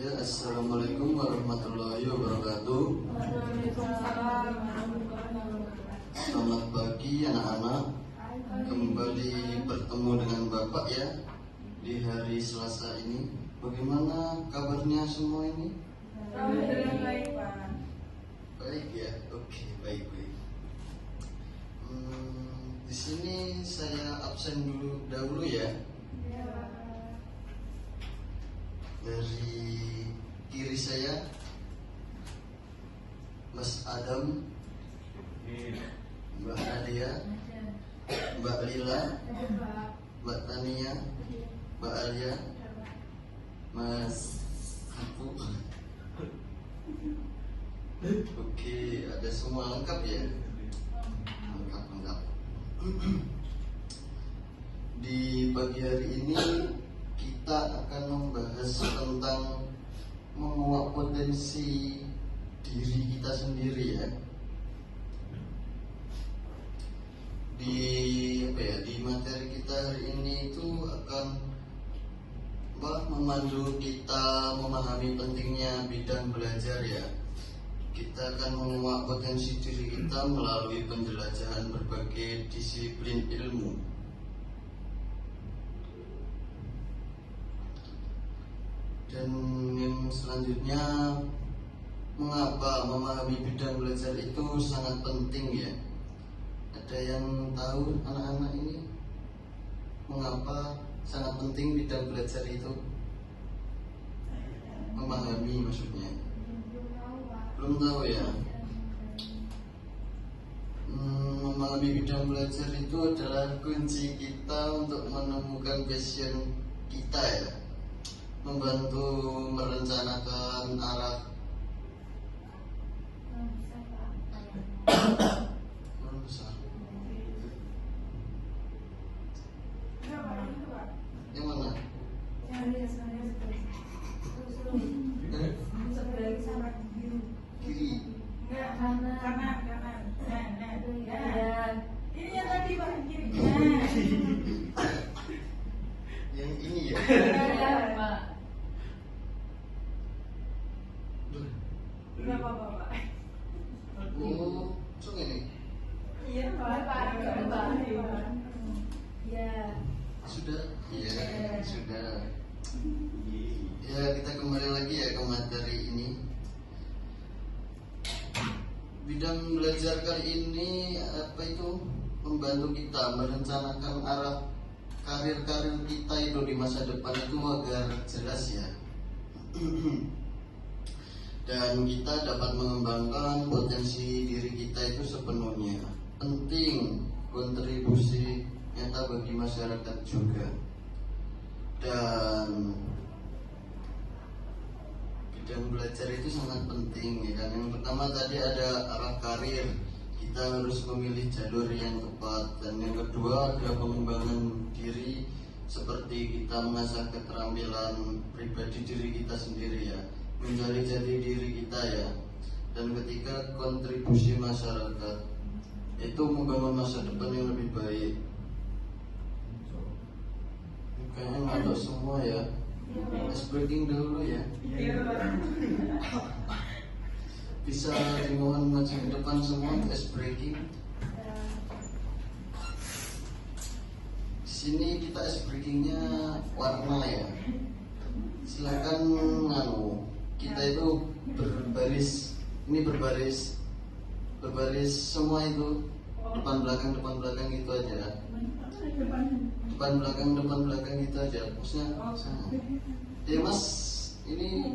Ya, assalamualaikum warahmatullahi wabarakatuh. Selamat pagi anak-anak. Kembali bertemu dengan Bapak ya di hari Selasa ini. Bagaimana kabarnya semua ini? Alhamdulillah baik, Pak. Baik ya, oke, baik. Di sini saya absen dahulu ya. Dari kiri saya Mas Adam, Mbak Nadia, Mbak Lila, Mbak Tania, Mbak Alia, Mas Ibu. Oke, ada semua lengkap ya? Lengkap. Di pagi hari ini kita akan membahas tentang menguak potensi diri kita sendiri ya. Di materi kita hari ini itu akan memandu kita memahami pentingnya bidang belajar ya. Kita akan menguak potensi diri kita melalui penjelajahan berbagai disiplin ilmu. Dan yang selanjutnya, mengapa memahami bidang belajar itu sangat penting ya? Ada yang tahu anak-anak ini mengapa sangat penting bidang belajar itu? Memahami maksudnya? Belum tahu ya? Memahami bidang belajar itu adalah kunci kita untuk menemukan passion kita ya. Membantu merencanakan arah besar. Yang mana? Kiri. Kanan. Ini yang tadi Pak, kiri. Yang ini ya. Enggak apa-apa, Pak. Oh, cuma ini. Iya, Pak. Ya. Sudah? Iya, sudah. Ya, kita kembali lagi ya ke materi ini. Bidang belajar kali ini membantu kita merencanakan arah karir-karir kita itu di masa depan itu agar jelas ya. Dan kita dapat mengembangkan potensi diri kita itu sepenuhnya. Penting kontribusi nyata bagi masyarakat juga. Dan bidang belajar itu sangat penting ya kan. Yang pertama tadi ada arah karir, kita harus memilih jalur yang tepat. Dan yang kedua ada pengembangan diri, seperti kita mengasah keterampilan pribadi diri kita sendiri ya, mencari jati diri kita ya. Dan ketika kontribusi masyarakat itu membangun masa depan yang lebih baik. Kayaknya ngantuk semua ya. Ice breaking dulu ya. Bisa dimohon maju ke depan semua untuk ice breaking. Di sini kita ice breakingnya warna ya. Silakan kita itu berbaris semua itu depan belakang gitu aja. Depan belakang gitu aja. Maksudnya ya Mas, ini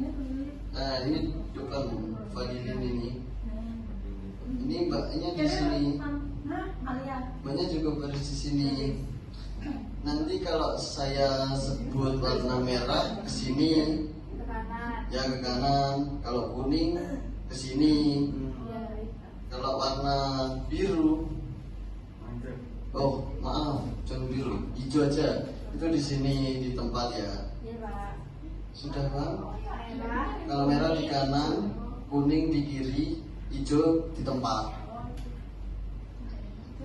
depan Fadilin ini mbaknya di sini, mbaknya juga baris di sini. Nanti kalau saya sebut warna merah ke sini ya ke kanan, kalau kuning ke sini. Kalau warna biru, oh maaf, jangan biru, hijau aja. Itu di sini di tempat ya. Sudah Bang? Kalau merah di kanan, kuning di kiri, hijau di tempat.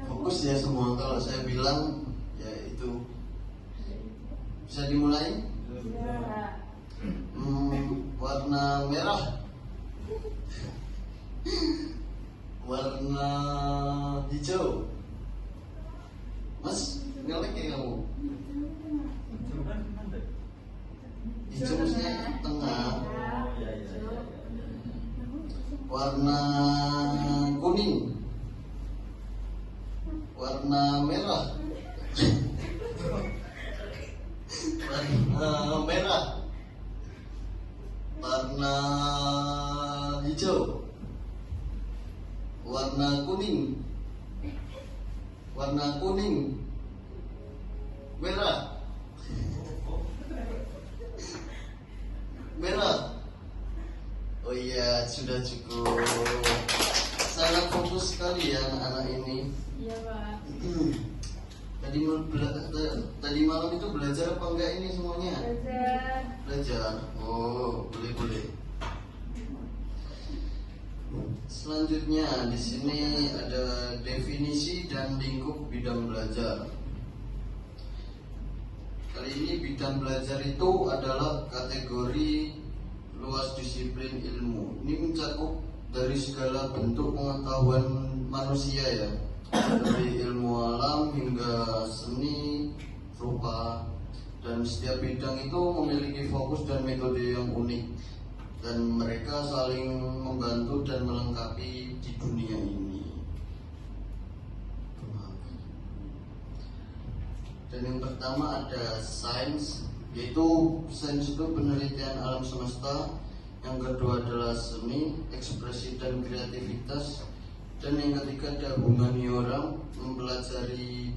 Fokus ya semua. Kalau saya bilang ya itu. Bisa dimulai? warna merah, warna hijau. Mas, ngelek ya kamu? Hijau maksudnya tengah. Warna kuning, warna merah, warna merah, warna hijau, warna kuning, warna kuning, merah, merah. Oh iya, sudah cukup. Sangat fokus sekali ya anak-anak ini. Iya, Pak. Tadi malam itu belajar apa enggak ini semuanya? Belajar. Belajar. Oh, boleh. Selanjutnya di sini ada definisi dan lingkup bidang belajar. Kali ini bidang belajar itu adalah kategori luas disiplin ilmu. Ini mencakup dari segala bentuk pengetahuan manusia ya, dari ilmu alam hingga seni, rupa, dan setiap bidang itu memiliki fokus dan metode yang unik, dan mereka saling membantu dan melengkapi di dunia ini. Dan yang pertama ada sains, yaitu sains itu penelitian alam semesta. Yang kedua adalah seni, ekspresi dan kreativitas. Dan yang ketiga ada humaniora, mempelajari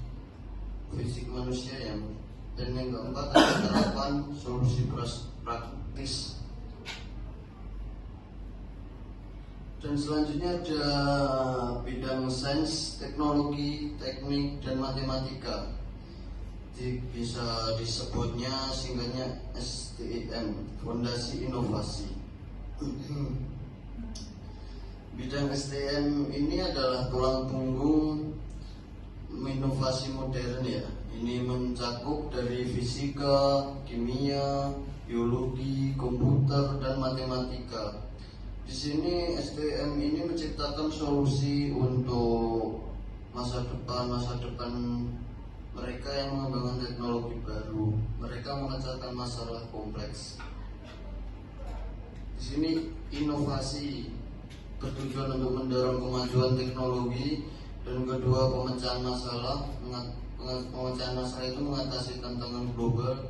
fisik manusia ya. Dan yang keempat ada terapan solusi praktis. Dan selanjutnya ada bidang sains, teknologi, teknik, dan matematika. Bisa disebutnya singkatnya STIM, Fondasi Inovasi. Bidang STM ini adalah tulang punggung inovasi modern ya. Ini mencakup dari fisika, kimia, biologi, komputer, dan matematika. Di sini STM ini menciptakan solusi untuk masa depan mereka yang mengembangkan teknologi baru. Mereka memecahkan masalah kompleks. Di sini inovasi bertujuan untuk mendorong kemajuan teknologi, dan kedua pemecahan masalah. Pemecahan masalah itu mengatasi tantangan global,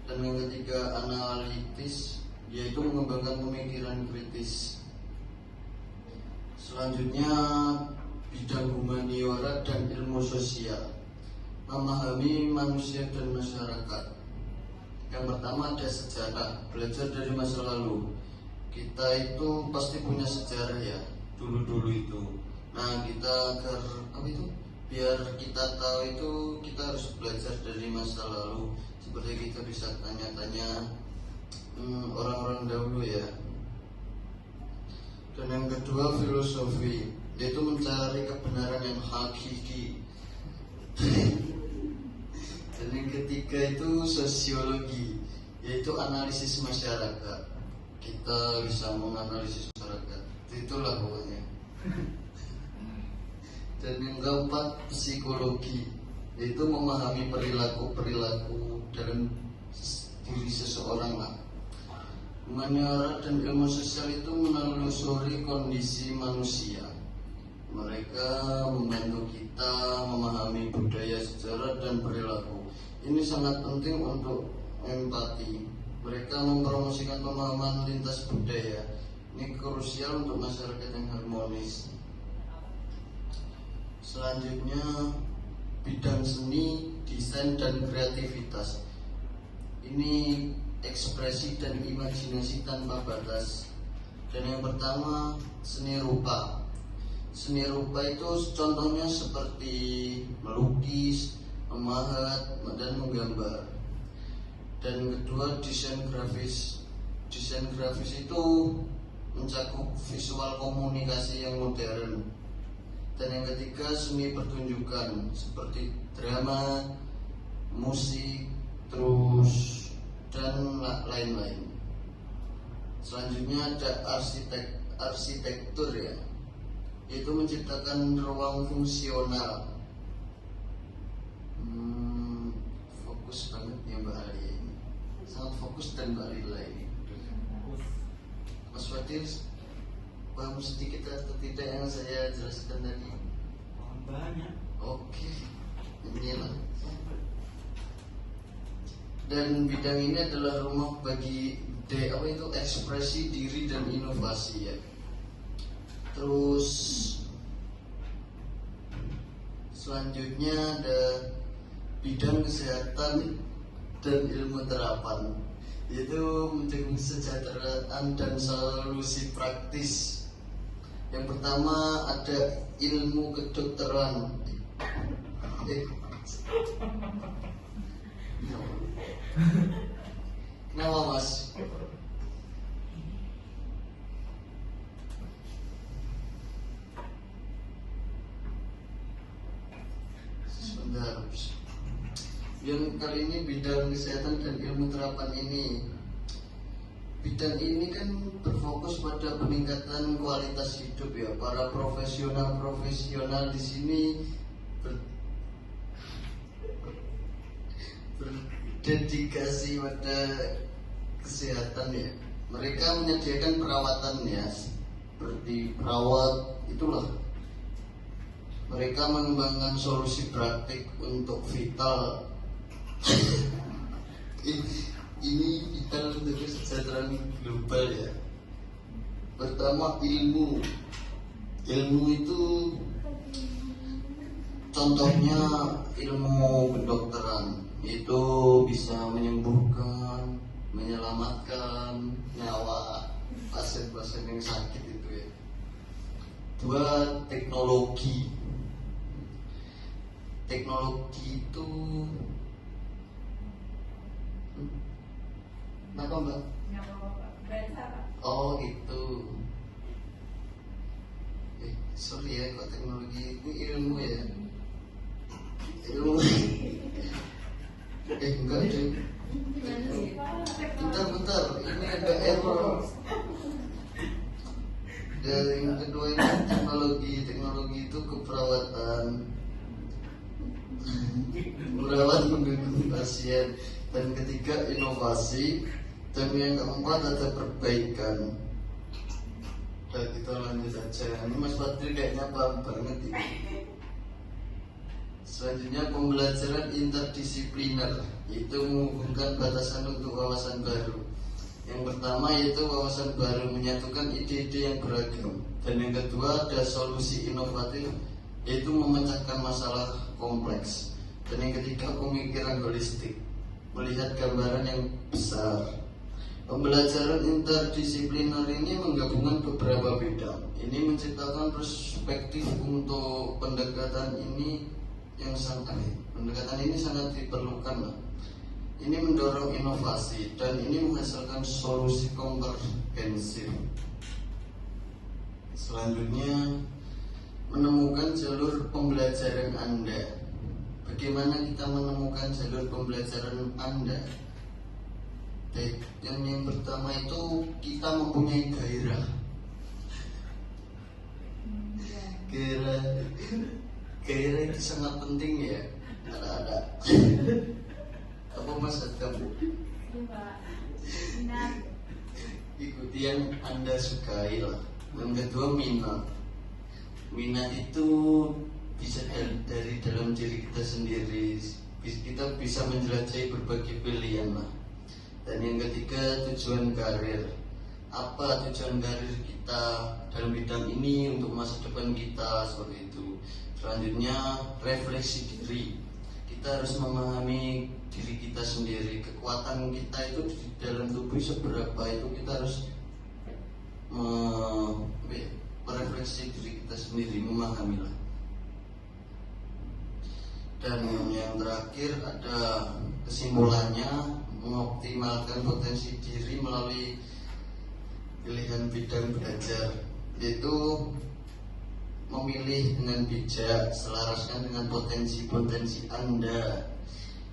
dan yang ketiga analitis, yaitu mengembangkan pemikiran kritis. Selanjutnya bidang humaniora dan ilmu sosial, memahami manusia dan masyarakat. Yang pertama ada sejarah, belajar dari masa lalu. Kita itu pasti punya sejarah ya, dulu itu. Nah, kita biar kita tahu itu, kita harus belajar dari masa lalu. Seperti kita bisa tanya-tanya orang-orang dahulu ya. Dan yang kedua filosofi, yaitu mencari kebenaran yang hakiki. Dan yang ketiga itu sosiologi, yaitu analisis masyarakat. Kita bisa menganalisis masyarakat, itulah pokoknya. Dan yang keempat psikologi, yaitu memahami perilaku dalam diri seseorang lah. Humaniora dan ilmu sosial itu menelusuri kondisi manusia. Mereka membantu kita memahami budaya, sejarah, dan perilaku. Ini sangat penting untuk empati. Mereka mempromosikan pemahaman lintas budaya. Ini krusial untuk masyarakat yang harmonis. Selanjutnya bidang seni, desain, dan kreativitas. Ini ekspresi dan imajinasi tanpa batas. Dan yang pertama seni rupa. Seni rupa itu contohnya seperti melukis, memahat, dan menggambar. Dan kedua desain grafis. Desain grafis itu mencakup visual komunikasi yang modern. Dan yang ketiga seni pertunjukan seperti drama, musik, dan lain-lain. Selanjutnya ada arsitektur ya, itu menciptakan ruang fungsional. Fokus banget ya Mbak Ali ini, sangat fokus, dan Mbak Lila ini. Mas Fadil, paham sedikit atau tidak yang saya jelaskan tadi? Banyak. Oke, inilah. Dan bidang ini adalah rumah bagi ekspresi diri dan inovasi ya. Terus selanjutnya ada bidang kesehatan dan ilmu terapan, yaitu mencari kesejahteraan dan solusi praktis. Yang pertama ada ilmu kedokteran. Kenapa Mas? Sebentar. Yang kali ini bidang kesehatan dan ilmu terapan ini. Bidang ini kan berfokus pada peningkatan kualitas hidup ya. Para profesional di sini berdedikasi pada kesehatan ya. Mereka menyediakan perawatan ya, seperti perawat itulah. Mereka mengembangkan solusi praktik untuk vital. Ini vital untuk kesejahteraan global ya. Pertama ilmu itu contohnya ilmu kedokteran, itu bisa menyembuhkan, menyelamatkan nyawa pasien-pasien yang sakit itu ya. Dua, teknologi itu kenapa Mbak? Nggak apa-apa. Bahasa Pak. Oh itu. Sorry ya, kok teknologi itu ilmu ya. Ilmu. Enggak deh. Bentar, ini ada error. Dan yang kedua ini teknologi itu keperawatan, merawat mendukung pasien. Dan ketiga inovasi. Dan yang keempat ada perbaikan. Dan kita lanjut aja. Ini Mas Fadil kayaknya paham banget ini. Selanjutnya pembelajaran interdisipliner, itu menghubungkan batasan untuk wawasan baru. Yang pertama yaitu wawasan baru, menyatukan ide-ide yang beragam. Dan yang kedua ada solusi inovatif, yaitu memecahkan masalah kompleks. Dan yang ketiga pemikiran holistik, melihat gambaran yang besar. Pembelajaran interdisipliner ini menggabungkan beberapa bidang. Ini menciptakan perspektif untuk pendekatan ini yang sangat diperlukan lah. Ini mendorong inovasi dan ini menghasilkan solusi komprehensif. Selanjutnya menemukan jalur pembelajaran Anda. Bagaimana kita menemukan jalur pembelajaran Anda? Yang pertama itu kita mempunyai gairah. Gairah itu sangat penting ya. Ada. Apa Mas Adam? Ikuti yang Anda sukai lah. Yang kedua minat. Minat itu bisa dari dalam diri kita sendiri. Kita bisa menjelajahi berbagai pilihan lah. Dan yang ketiga tujuan karir. Apa tujuan karir kita dalam bidang ini untuk masa depan kita, seperti itu. Selanjutnya refleksi diri. Kita harus memahami diri kita sendiri. Kekuatan kita itu di dalam tubuh seberapa, itu kita harus merefleksi diri kita sendiri, memahamilah. Dan yang terakhir ada kesimpulannya, mengoptimalkan potensi diri melalui pilihan bidang belajar, yaitu memilih dengan bijak, selaraskan dengan potensi-potensi Anda.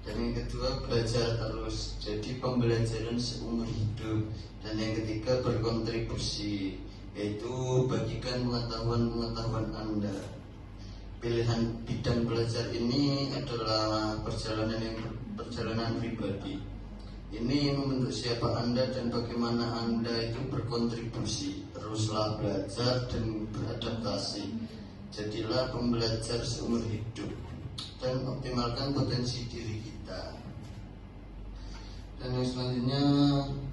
Dan yang kedua, belajar terus, jadi pembelajaran seumur hidup. Dan yang ketiga, berkontribusi, yaitu bagikan pengetahuan Anda. Pilihan bidang belajar ini adalah perjalanan pribadi. Ini membentuk siapa Anda dan bagaimana Anda itu berkontribusi. Teruslah belajar dan beradaptasi. Jadilah pembelajar seumur hidup dan optimalkan potensi diri kita. Dan yang selanjutnya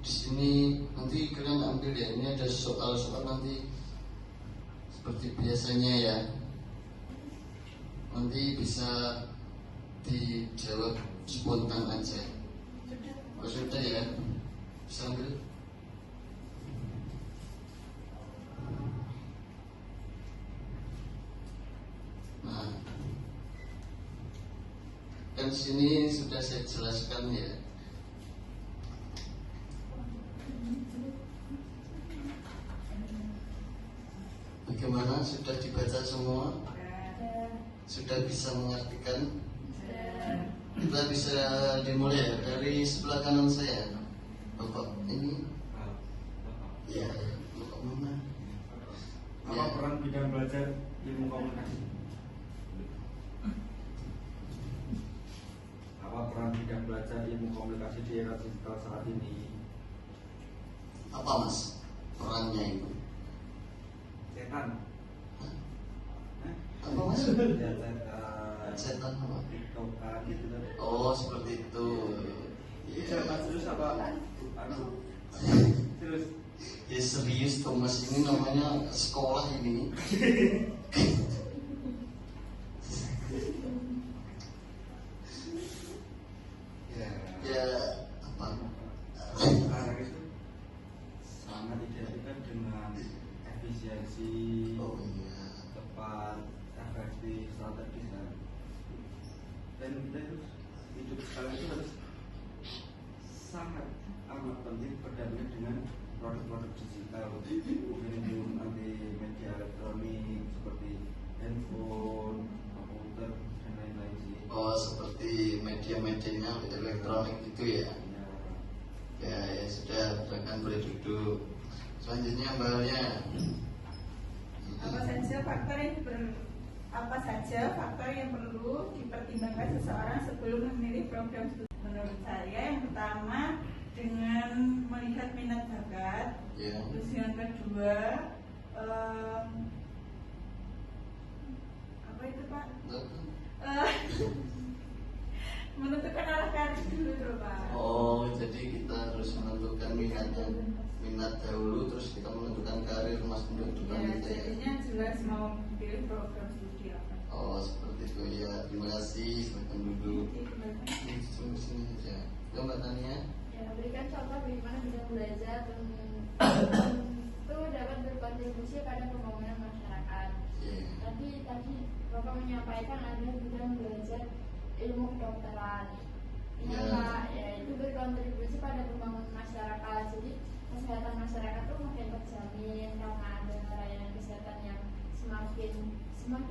di sini nanti kalian ambil ya, ini ada soal-soal nanti seperti biasanya ya. Nanti bisa dijawab spontan aja. Oh, sudah ya, bisa ambil. Nah, kan sini sudah saya jelaskan ya. Bagaimana, sudah dibaca semua? Sudah bisa mengartikan? Kita bisa dimulai ya dari sebelah kanan saya. Bapak ini ya, Bapak mana? Apa peran bidang belajar ilmu komunikasi? Apa peran bidang belajar ilmu komunikasi di era digital saat ini? Apa mas perannya itu? Setan. Apa mas? Ya, Setan apa? TikTokan gitu kan. Oh seperti itu. Setan serius apa? Anu. Terus Ya serius Thomas, ini namanya sekolah ini. Ya apa? sekarang itu sangat identik dengan efisiensi, Oh iya. tepat, efektif, strategis kan. Dan kita itu hidup sekarang itu harus sangat amat penting berdampingan dengan produk-produk digital. Mungkin itu nanti media elektronik seperti handphone, komputer dan lain-lain sih. Oh seperti media-medianya elektronik itu ya. Ya, Ya sudah, akan boleh duduk. Selanjutnya Mbak Alia. Apa saja faktor yang perlu dipertimbangkan seseorang sebelum memilih program studi? Menurut saya yang pertama dengan melihat minat bakat. Ya. Terus yang kedua apa itu Pak? Menentukan arah karir dulu tuh Pak. Oh jadi kita harus menentukan minat dahulu, terus kita menentukan karir mas menentukan Ya, kita ya. jadinya jelas mau pilih program studi apa. Oh seperti itu ya. Terima kasih. Silakan duduk. Tunggu sini saja. Ya Mbak Tania. Ya, berikan contoh bagaimana bidang belajar itu dapat berkontribusi pada pembangunan masyarakat. Yeah. Tadi Bapak menyampaikan ada bidang belajar ilmu kedokteran. Ini Ya. apa? Ya, itu berkontribusi pada pembangunan masyarakat. Jadi kesehatan masyarakat itu makin terjamin karena ada layanan kesehatan yang semakin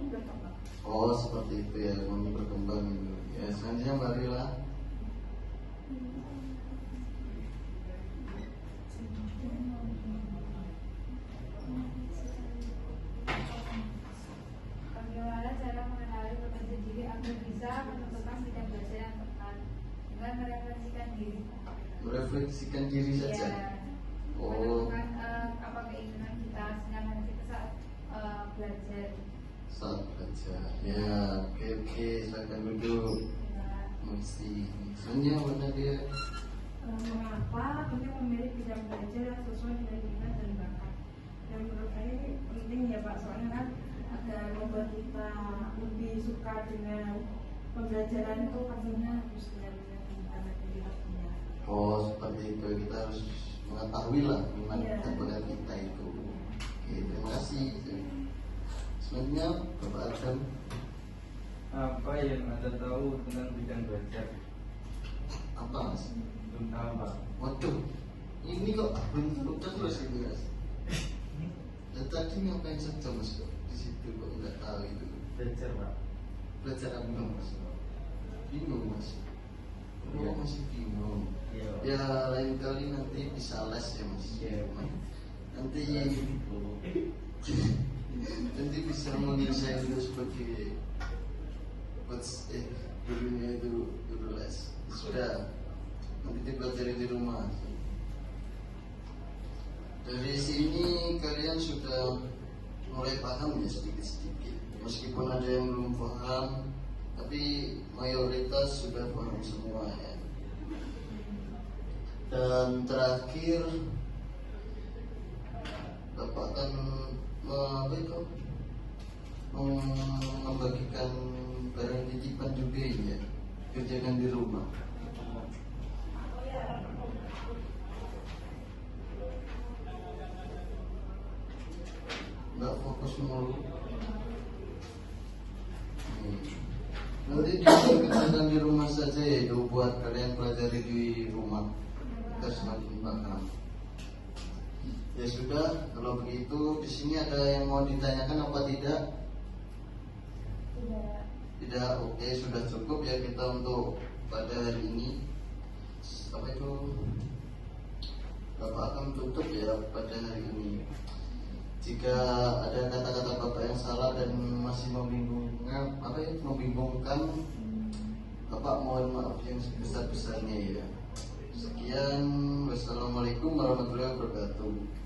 berkembang. Oh seperti itu ya, mau berkembang itu. Ya selanjutnya Mbak Rila. Bagaimana cara mengenali potensi diri agar bisa menentukan bidang belajar yang tepat dengan merefleksikan diri. Merefleksikan diri saja. Ya, Oh. menemukan apa keinginan kita sedangkan kita saat belajar. Saat belajar. Ya oke, silakan duduk. Mesti. Selanjutnya Mbak Nadia. Mengapa penting memilih bidang belajar yang sesuai dengan minat dan bakat? Dan menurut saya ini penting ya Pak, soalnya kan agar membuat kita lebih suka dengan pembelajaran itu pastinya harus benar-benar minat dan bakatnya. Oh seperti itu, kita harus mengetahui lah minat Iya. dan bakat kita itu. Oke, terima kasih. Selanjutnya Bapak Adam. apa yang Anda tahu tentang bidang belajar? Apa mas? Belum tahu Pak. Waduh, ini kok belum terus ini mas. Dan tadi ngapain saja mas kok di situ kok nggak tahu itu. Belajar Pak. Belajar apa mas? Bingung mas. masih bingung. Iya. Ya lain kali nanti bisa les ya mas. Iya. Nanti nanti bisa mengambil saya itu sebagai gurunya itu guru les. Sudah nanti dipelajari di rumah. Dari sini kalian sudah mulai paham ya sedikit-sedikit. Meskipun ada yang belum paham, tapi mayoritas sudah paham semua ya. Dan terakhir Bapak akan membagikan barang titipan juga ya, kerjakan di rumah. Nggak fokus mulu. Nanti dikerjakan di rumah saja ya, itu buat kalian pelajari di rumah. Kita semakin paham. Ya sudah, kalau begitu di sini ada yang mau ditanyakan apa tidak? Tidak, oke, sudah cukup ya kita untuk pada hari ini. Apa itu? Bapak akan tutup ya pada hari ini. Jika ada kata-kata Bapak yang salah dan masih membingungkan, Bapak mohon maaf yang sebesar-besarnya ya. Sekian, wassalamualaikum warahmatullahi wabarakatuh.